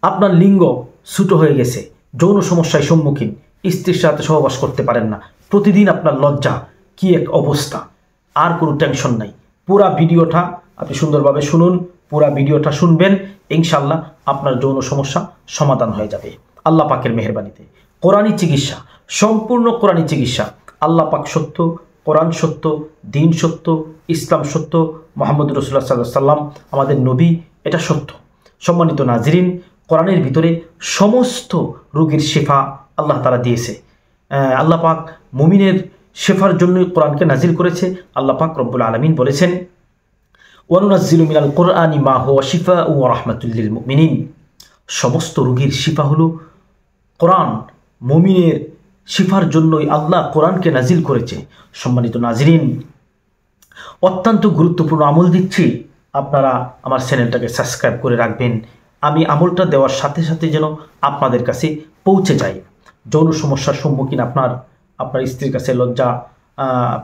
আপনার লিঙ্গ ছোট হয়ে গেছে, যৌন সমস্যায় সম্মুখীন, স্ত্রীর সাথে সহবাস করতে পারেন না, প্রতিদিন আপনার লজ্জা, কি এক অবস্থা, আর কোনো টেনশন নাই। পুরা ভিডিওটা আপনি সুন্দরভাবে শুনুন, পুরা ভিডিওটা শুনবেন, ইনশাল্লাহ আপনার যৌন সমস্যা সমাধান হয়ে যাবে আল্লাহ পাকের মেহেরবানিতে। কোরআনী চিকিৎসা, সম্পূর্ণ কোরআনী চিকিৎসা। আল্লাহ পাক সত্য, কোরআন সত্য, দিন সত্য, ইসলাম সত্য, মুহাম্মদ রাসূলুল্লাহ সাল্লাল্লাহু আলাইহি ওয়াসাল্লাম আমাদের নবী, এটা সত্য। সম্মানিত নাজরিন, কোরআনের ভিতরে সমস্ত রোগীর শেফা আল্লাহ তাআলা দিয়েছে। আল্লাহ পাক মুমিনের শেফার জন্যই কোরআনকে নাজিল করেছে। আল্লাহ পাক রব্বুল আলামিন বলেছেন, ওয়ানুনাজ্জিলু মিনাল কোরআনি মা হুয়া শিফাউ ওয়া রাহমাতুল লিল মুমিনিন। সমস্ত রোগীর শিফা হলো কোরআন। মুমিনের শিফার জন্যই আল্লাহ কোরআনকে নাজিল করেছে। সম্মানিত নাজরিন, অত্যন্ত গুরুত্বপূর্ণ আমল দিচ্ছি, আপনারা আমার চ্যানেলটাকে সাবস্ক্রাইব করে রাখবেন। আমি আমলটা দেওয়ার সাথে সাথে যেন আপনাদের কাছে পৌঁছে যায়। যৌন সমস্যার সম্মুখীন আপনার স্ত্রীর কাছে লজ্জা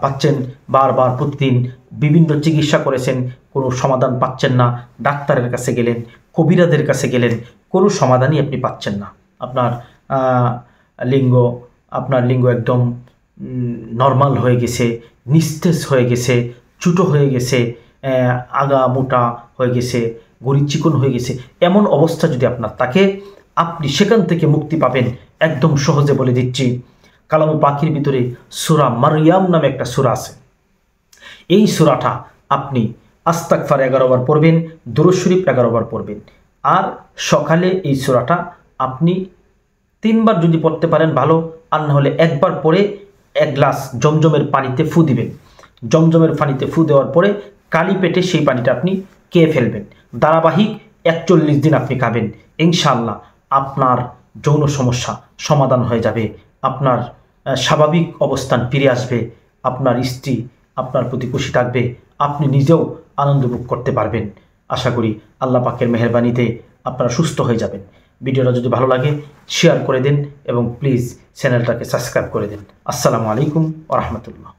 পাচ্ছেন, বারবার প্রতিদিন বিভিন্ন চিকিৎসা করেছেন, কোনো সমাধান পাচ্ছেন না, ডাক্তারের কাছে গেলেন, কবিরাদের কাছে গেলেন, কোনো সমাধানই আপনি পাচ্ছেন না। আপনার লিঙ্গ একদম নর্মাল হয়ে গেছে, নিস্তেজ হয়ে গেছে, ছোটো হয়ে গেছে, আগা মোটা হয়ে গেছে, গড়ি চিকন হয়ে গেছে, এমন অবস্থা যদি আপনার থাকে, আপনি সেখান থেকে মুক্তি পাবেন একদম সহজে। বলে দিচ্ছি, কালামুল পাকের ভিতরে সূরা মারইয়াম নামে একটা সূরা আছে। এই সূরাটা আপনি আস্তাগফার 11 বার পড়বেন, দুরূদ শরীফ 11 বার পড়বেন, আর সকালে এই সূরাটা আপনি 3 বার যদি পড়তে পারেন ভালো, আর না হলে একবার পড়ে 1 গ্লাস জমজমের পানিতে ফু দিবেন। জমজমের পানিতে ফু দেওয়ার পরে কালি পেটে সেই পানিটা আপনি খেয়ে ফেলবেন। ধারাবাহিক 41 দিন আপনি খাবেন, ইনশাআল্লাহ আপনার যৌন সমস্যা সমাধান হয়ে যাবে, আপনার স্বাভাবিক অবস্থান ফিরে আসবে, আপনার স্ত্রী আপনার প্রতি খুশি থাকবে, আপনি নিজেও আনন্দ ভোগ করতে পারবেন। আশা করি আল্লাহ পাকের মেহেরবানিতে আপনারা সুস্থ হয়ে যাবেন। ভিডিওটা যদি ভালো লাগে শেয়ার করে দিন এবং প্লিজ চ্যানেলটাকে সাবস্ক্রাইব করে দিন। আসসালামু আলাইকুম ওয়া রাহমাতুল্লাহ।